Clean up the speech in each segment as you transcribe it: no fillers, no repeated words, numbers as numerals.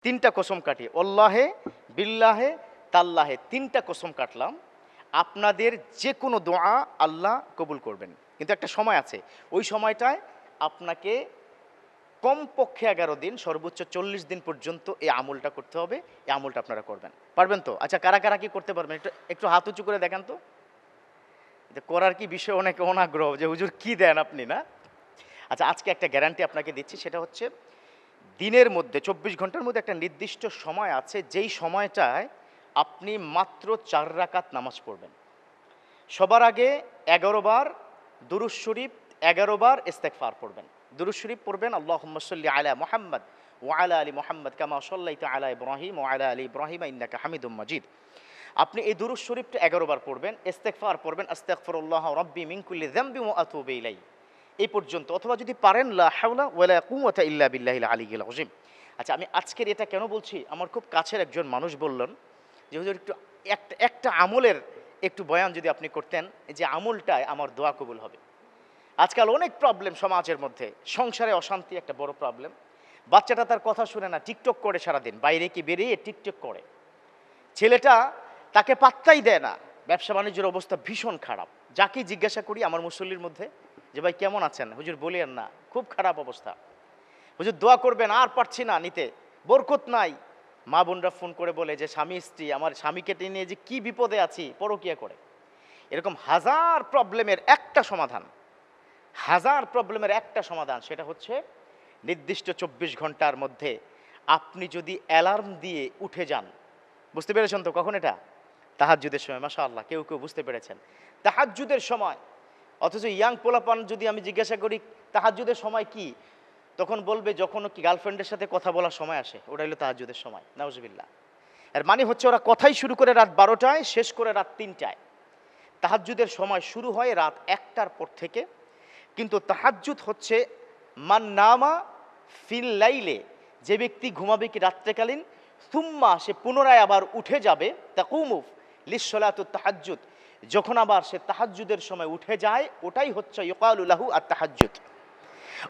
তিনটা কসম কাটি, অল্লাহে, বিল্লাহে, তাল্লাহে, তিনটা কসম কাটলাম আপনাদের যে কোনো দোয়া আল্লাহ কবুল করবেন। কিন্তু একটা সময় আছে, ওই সময়টায় আপনাকে কমপক্ষে 11 দিন, সর্বোচ্চ 40 দিন পর্যন্ত এই আমলটা করতে হবে। এই আমলটা আপনারা করবেন, পারবেন তো? আচ্ছা, কারা কারা কি করতে পারবেন একটু একটু হাত উঁচু করে দেখান তো। এটা করার কি বিষয়, অনেকে অনাগ্রহ যে হুজুর কি দেন আপনি, না? আচ্ছা, আজকে একটা গ্যারান্টি আপনাকে দিচ্ছি, সেটা হচ্ছে দিনের মধ্যে 24 ঘন্টার মধ্যে একটা নির্দিষ্ট সময় আছে, যেই সময়টায় আপনি মাত্র 4 রাকাত নামাজ পড়বেন। সবার আগে 11 বার দুরূদ শরীফ, 11 বার ইস্তেগফার পড়বেন। দুরূদ শরীফ পড়বেন আল্লাহুম্মা সাল্লি আলা মুহাম্মদ ওয়া আলা আলি মুহাম্মদ কামা সাল্লাইতা আলা ইব্রাহিম ওয়া আলা আলি ইব্রাহিম ইন্নাকা হামিদুম মাজিদ। আপনি এই দুরূদ শরীফটা 11 বার পড়বেন, ইস্তেগফার পড়বেন আস্তাগফিরুল্লাহ রাব্বি মিন কুল্লি যামবি ওয়া আতুবু ইলাইহি, এই পর্যন্ত। অথবা যদি পারেন লা হাওলা ওয়ালা কুওয়াতা ইল্লা বিল্লাহিল আলিয়্যিল আযীম। আচ্ছা, আমি আজকের এটা কেন বলছি, আমার খুব কাছের একজন মানুষ বললেন যে হুজুর একটু একটা আমলের একটু বয়ান যদি আপনি করতেন, যে আমলটায় আমার দোয়া কবুল হবে। আজকাল অনেক প্রবলেম সমাজের মধ্যে, সংসারে অশান্তি একটা বড় প্রবলেম। বাচ্চাটা তার কথা শুনে না, টিকটক করে সারাদিন, বাইরে কি বেরিয়ে টিকটক করে। ছেলেটা তাকে পাত্তাই দেয় না, ব্যবসা বাণিজ্যের অবস্থা ভীষণ খারাপ। যাকে জিজ্ঞাসা করি আমার মুসল্লির মধ্যে যে ভাই কেমন আছেন, হুজুর বলিয়েন না, খুব খারাপ অবস্থা, হুজুর দোয়া করবেন, আর পারছি না নিতে, বরকত নাই। মা বোনরা ফোন করে বলে যে স্বামী স্ত্রী, আমার স্বামীকে নিয়ে যে কি বিপদে আছি, পরকিয়া করে। এরকম হাজার প্রবলেমের একটা সমাধান, হাজার প্রবলেমের একটা সমাধান, সেটা হচ্ছে নির্দিষ্ট 24 ঘন্টার মধ্যে আপনি যদি অ্যালার্ম দিয়ে উঠে যান। বুঝতে পেরেছেন তো কখন? এটা তাহাজ্জুদের সময়। মাশাআল্লাহ, কেউ কেউ বুঝতে পেরেছেন, তাহাজ্জুদের সময়। অথচ ইয়াং পোলাপান যদি আমি জিজ্ঞাসা করি তাহাজ্জুদের সময় কি, তখন বলবে যখন কি গার্লফ্রেন্ডের সাথে কথা বলার সময় আসে, ওটা হলো তাহাজ্জুদের সময়। নাউজুবিল্লাহ। এর মানে হচ্ছে ওরা কথাই শুরু করে রাত 12টায়, শেষ করে রাত 3টায়। তাহাজ্জুদের সময় শুরু হয় রাত 1টার পর থেকে। কিন্তু তাহাজ্জুদ হচ্ছে মান নামা ফিল লাইলে, যে ব্যক্তি ঘুমাবে কি রাত্রেকালীন, সুম্মা সে পুনরায় আবার উঠে যাবে, তাকুমু লিসসালাতুত তাহাজ্জুদ, যখন আবার সে তাহাজ্জুদের সময় উঠে যায়, ওটাই হচ্ছে ইউকালু লাহু আত তাহাজ্জুদ।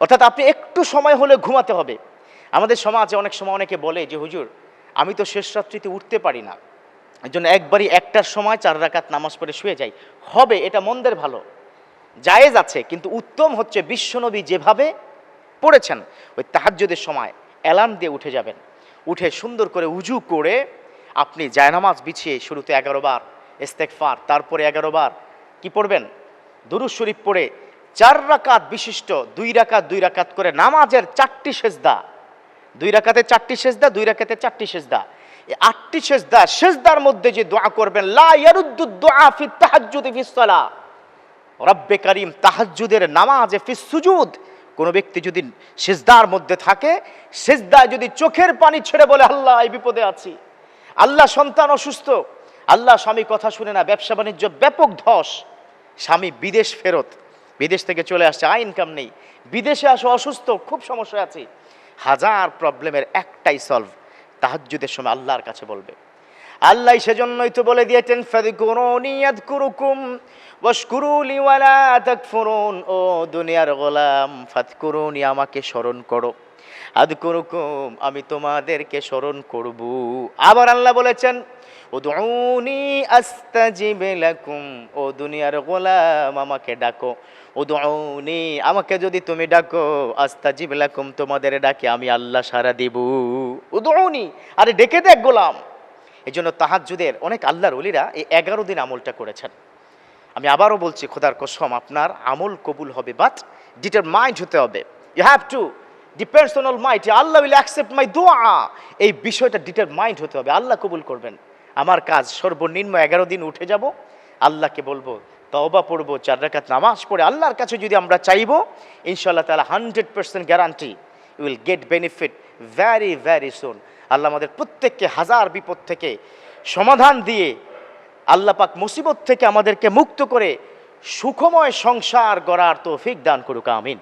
অর্থাৎ আপনি একটু সময় হলে ঘুমাতে হবে। আমাদের সমাজে অনেক সময় অনেকে বলে যে হুজুর আমি তো শেষ রাত্রিতে উঠতে পারি না, এর জন্য একবারই 1টার সময় 4 রাকাত নামাজ পড়ে শুয়ে যাই। হবে, এটা মন্দের ভালো, জায়েজ আছে, কিন্তু উত্তম হচ্ছে বিশ্বনবী যেভাবে পড়েছেন, ওই তাহাজ্জুদের সময় অ্যালার্ম দিয়ে উঠে যাবেন। উঠে সুন্দর করে উজু করে আপনি জায়নামাজ বিছিয়ে শুরুতে 11 বার ইস্তেগফার, তারপরে 11 বার কি পড়বেন, দুরূদ শরীফ পড়ে 4 রাকাত বিশিষ্ট 2 রাকাত 2 রাকাত করে নামাজের 4টি সেজদা, 2 রাকাতে 4টি সেজদা, 2 রাকাতে 4টি সেজদা, এই 8টি সেজদা, সেজদার মধ্যে যে দোয়া করবেন, লা ইয়ারুদ্দুদ দুআ ফিত তাহাজ্জুদি ফিস সালাহ রব্বে কারিম, তাহাজ্জুদের নামাজে ফিস সুজুদ, কোন ব্যক্তি যদি সিজদার মধ্যে থাকে, সিজদায় যদি চোখের পানি ছেড়ে বলে আল্লাহ এই বিপদে আছি, আল্লাহ সন্তান অসুস্থ, আল্লাহ স্বামী কথা শুনে না, ব্যবসা বাণিজ্য ব্যাপক ধস, স্বামী বিদেশ ফেরত, বিদেশ থেকে চলে আসছে, আয় ইনকাম নেই, বিদেশে আসো অসুস্থ, খুব সমস্যা আছে, হাজার প্রবলেমের একটাই সলভ, তাহাজ্জুদের সময় আল্লাহর কাছে বলবে। আল্লাহ সেজন্যই তো বলে দিয়েছেন ফাযকুরুনি আযকুরুকুম ওয়াশকুরুলি ওয়ালা তাকফুরুন, ও দুনিয়ার গোলাম ফাযকুরুনি, আমাকে স্মরণ করো, আযকুরুকুম, আমি তোমাদেরকে স্মরণ করব। আবার আল্লাহ বলেছেন উদউনি আস্তাজিব লাকুম, ও দুনিয়ার গোলাম আমাকে ডাকো, উদউনি, আমাকে যদি তুমি ডাকো, আস্তাজিব লাকুম, তোমাদের ডাকে আমি আল্লাহ সাড়া দেব। উদউনি, আরে ডেকে দেখ গোলাম। এই জন্য তাহাজ্জুদের অনেক আল্লাহর ওলিরা এই 11 দিন আমলটা করেছেন। আমি আবারও বলছি, খোদার কসম আপনার আমল কবুল হবে, বাট ডিটারমাইন্ড হতে হবে। You have to depends on almighty, Allah will accept my দোয়া, এই বিষয়টা ডিটারমাইন্ড হতে হবে, আল্লাহ কবুল করবেন আমার কাজ। সর্বনিম্ন 11 দিন উঠে যাব, আল্লাহকে বলবো, তওবা পড়বো, 4 রাকাত নামাজ পড়ে আল্লাহর কাছে যদি আমরা চাইবো, ইনশাআল্লাহ তাআলা 100% guarantee you will get benefit very very soon. Allah আমাদের প্রত্যেককে হাজার বিপদ থেকে সমাধান দিয়ে, আল্লাহ পাক মুসিবত থেকে আমাদেরকে মুক্ত করে সুখময় সংসার গড়ার তৌফিক দান করুক, আমিন।